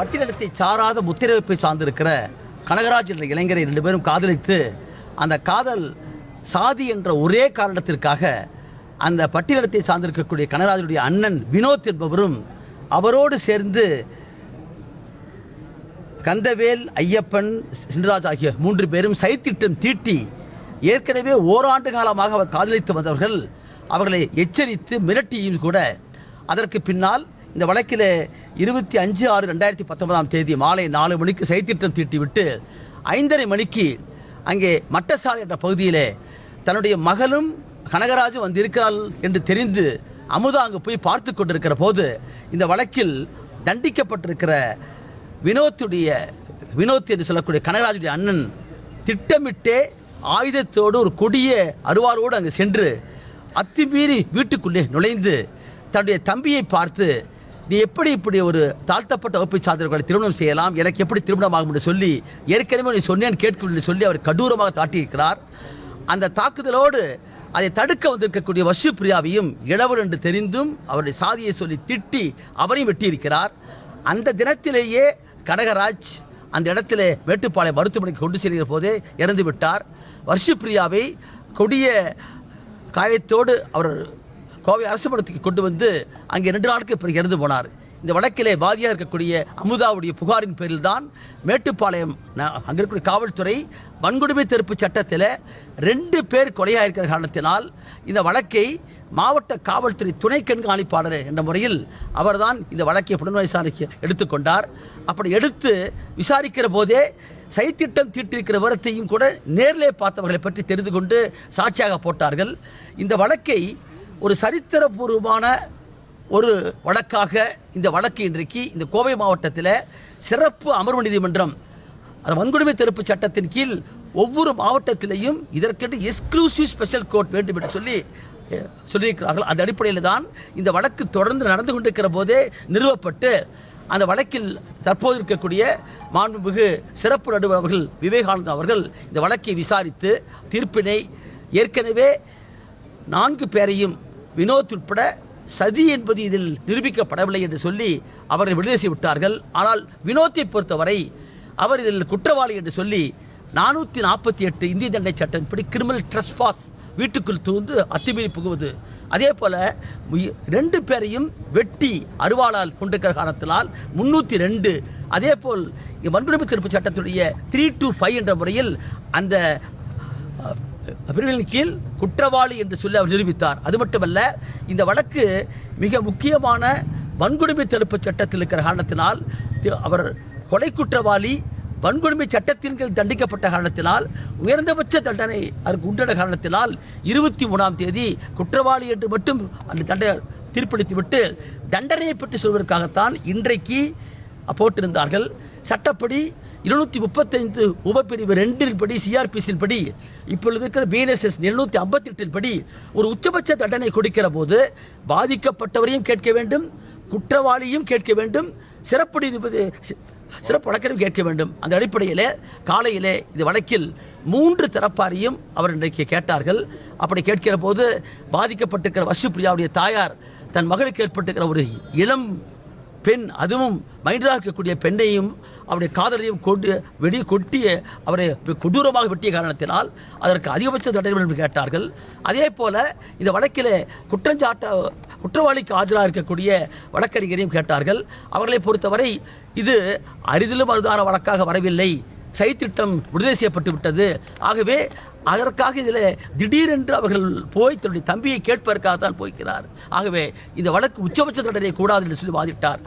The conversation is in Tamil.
பட்டியலத்தை சாராத முத்திரைவைப்பை சார்ந்திருக்கிற கனகராஜ் என்ற இளைஞரை 2 பேரும் காதலித்து அந்த காதல் சாதி என்ற ஒரே காரணத்திற்காக அந்த பட்டியலத்தை சார்ந்திருக்கக்கூடிய கனகராஜனுடைய அண்ணன் வினோத் என்பவரும் அவரோடு சேர்ந்து கந்தவேல், ஐயப்பன், சின்ராஜ் ஆகிய 3 பேரும் சைத்திட்டம் தீட்டி ஏற்கனவே ஓராண்டு காலமாக அவர் காதலித்து வந்தவர்கள் அவர்களை எச்சரித்து மிரட்டியும் கூட அதற்கு பின்னால் இந்த வழக்கில் 25/6/2019 மாலை 4 மணிக்கு சைத்திட்டம் தீட்டிவிட்டு 5:30 மணிக்கு அங்கே மட்டசாலை என்ற பகுதியில் தன்னுடைய மகளும் கனகராஜும் வந்திருக்கிறாள் என்று தெரிந்து அமுதா அங்கு போய் பார்த்து கொண்டிருக்கிற போது இந்த வழக்கில் தண்டிக்கப்பட்டிருக்கிற வினோத் என்று சொல்லக்கூடிய கனகராஜுடைய அண்ணன் திட்டமிட்டே ஆயுதத்தோடு ஒரு கொடிய அருவாரோடு அங்கு சென்று அத்துமீறி வீட்டுக்குள்ளே நுழைந்து தன்னுடைய தம்பியை பார்த்து, நீ எப்படி இப்படி ஒரு தாழ்த்தப்பட்ட வகுப்பை சார்ந்தவர்களை திருமணம் செய்யலாம், எனக்கு எப்படி திருமணம் ஆகும் என்று சொல்லி ஏற்கனவே நீ சொன்னேன் கேட்கும் என்று சொல்லி அவர் கடூரமாக தாட்டியிருக்கிறார். அந்த தாக்குதலோடு அதை தடுக்க வந்திருக்கக்கூடிய வசுப்பிரியாவையும் இளவர் என்று தெரிந்தும் அவருடைய சாதியை சொல்லி திட்டி அவரையும் வெட்டியிருக்கிறார். அந்த தினத்திலேயே கனகராஜ் அந்த இடத்திலே மேட்டுப்பாளையம் மருத்துவமனைக்கு கொண்டு செல்கிற போதே இறந்து விட்டார். வர்ஷிப்பிரியாவை கொடிய காயத்தோடு அவர் கோவை அரசு மருத்துவமனைக்கு கொண்டு வந்து அங்கே 2 நாட்களுக்கு பிறகு இறந்து போனார். இந்த வழக்கிலே பாதியாக இருக்கக்கூடிய அமுதாவுடைய புகாரின் பேரில் தான் மேட்டுப்பாளையம் அங்கே இருக்கக்கூடிய காவல்துறை வன்கொடுமை தடுப்பு சட்டத்தில் 2 பேர் கொலையாக இருக்கிற காரணத்தினால் இந்த வழக்கை மாவட்ட காவல்துறை துணை கண்காணிப்பாளர் என்ற முறையில் அவர்தான் இந்த வழக்கை புலனாய்வு விசாரிக்க எடுத்துக்கொண்டார். அப்படி எடுத்து விசாரிக்கிற போதே சைத்திட்டம் தீட்டிருக்கிற விவரத்தையும் கூட நேரிலே பார்த்தவர்களை பற்றி தெரிந்து கொண்டு சாட்சியாக போட்டார்கள். இந்த வழக்கை ஒரு சரித்திரபூர்வமான ஒரு வழக்காக இந்த வழக்கு இன்றைக்கு இந்த கோவை மாவட்டத்தில் சிறப்பு அமர்வு நீதிமன்றம் அது வன்கொடுமை தடுப்பு சட்டத்தின் கீழ் ஒவ்வொரு மாவட்டத்திலையும் இதற்கென்று எக்ஸ்க்ளூசிவ் ஸ்பெஷல் கோர்ட் வேண்டும் என்று சொல்லியிருக்கிறார்கள். அந்த அடிப்படையில் தான் இந்த வழக்கு தொடர்ந்து நடந்து கொண்டிருக்கிற போதே நிறுவப்பட்டு அந்த வழக்கில் தற்போது இருக்கக்கூடிய மாண்புமிகு சிறப்பு நடுவர் அவர்கள் விவேகானந்தா அவர்கள் இந்த வழக்கை விசாரித்து தீர்ப்பினை ஏற்கனவே 4 பேரையும் வினோத் உட்பட சதி என்பது இதில் நிரூபிக்கப்படவில்லை என்று சொல்லி அவர்கள் விடுதலை செய்து விட்டார்கள். ஆனால் வினோத்தை பொறுத்தவரை அவர் இதில் குற்றவாளி என்று சொல்லி 448 இந்திய தண்டனை சட்டத்தின்படி கிரிமினல் ட்ரெஸ்பாஸ் வீட்டுக்குள் தூந்து அத்துமீறி புகுவது, அதே போல் 2 பேரையும் வெட்டி அருவாளால் கொண்டிருக்கிற காரணத்தினால் 302, அதே போல் வன்கொடுமை தடுப்பு சட்டத்துடைய 325 என்ற முறையில் அந்த பிரிவின் கீழ் குற்றவாளி என்று சொல்லி அவர் நிரூபித்தார். அது மட்டுமல்ல, இந்த வழக்கு மிக முக்கியமான வன்கொடுமை தடுப்பு சட்டத்தில் இருக்கிற காரணத்தினால் அவர் கொலை குற்றவாளி வன்கொடுமை சட்டத்தின் கீழ் தண்டிக்கப்பட்ட காரணத்தினால் உயர்ந்தபட்ச தண்டனை அதற்கு உண்டான காரணத்தினால் 23ஆம் தேதி குற்றவாளி என்று மட்டும் அந்த தண்டனை தீர்ப்பளித்துவிட்டு தண்டனையை பற்றி சொல்வதற்காகத்தான் இன்றைக்கு போட்டிருந்தார்கள். சட்டப்படி 235 உபப்பிரிவு 2 படி சிஆர்பிசியின் படி இப்பொழுது இருக்கிற பிஎன்எஸ்எஸ் 758 படி ஒரு உச்சபட்ச தண்டனை கொடுக்கிற போது பாதிக்கப்பட்டவரையும் கேட்க வேண்டும், குற்றவாளியும் கேட்க வேண்டும், சிறப்பு வழக்கரையும் கேட்க வேண்டும். அந்த அடிப்படையில் காலையிலே இந்த வழக்கில் 3 தரப்பாரையும் அவர் இன்றைக்கு கேட்டார்கள். அப்படி கேட்கிற போது பாதிக்கப்பட்டிருக்கிற வசுப்பிரியாவுடைய தாயார் தன் மகளுக்கு ஏற்பட்டிருக்கிற ஒரு இளம் பெண், அதுவும் மைண்டராக இருக்கக்கூடிய பெண்ணையும் அவருடைய காதலையும் கொட்டிய அவரை கொடூரமாக வெட்டிய காரணத்தினால் அதற்கு அதிகபட்ச தண்டனை என்று கேட்டார்கள். அதே போல் இந்த வழக்கில் குற்றவாளிக்கு ஆஜராக இருக்கக்கூடிய வழக்கறிஞரையும் கேட்டார்கள். அவர்களை பொறுத்தவரை இது அரிதிலும் அரிதான வழக்காக வரவில்லை, சைத்திட்டம் விடுதலை செய்யப்பட்டு விட்டது. ஆகவே அதற்காக இதில் திடீரென்று அவர்கள் போய் தன்னுடைய தம்பியை கேட்பதற்காகத்தான் போய்க்கிறார். ஆகவே இந்த வழக்கு உச்சபட்ச தண்டனை கூடாது என்று சொல்லி வாதிட்டார்.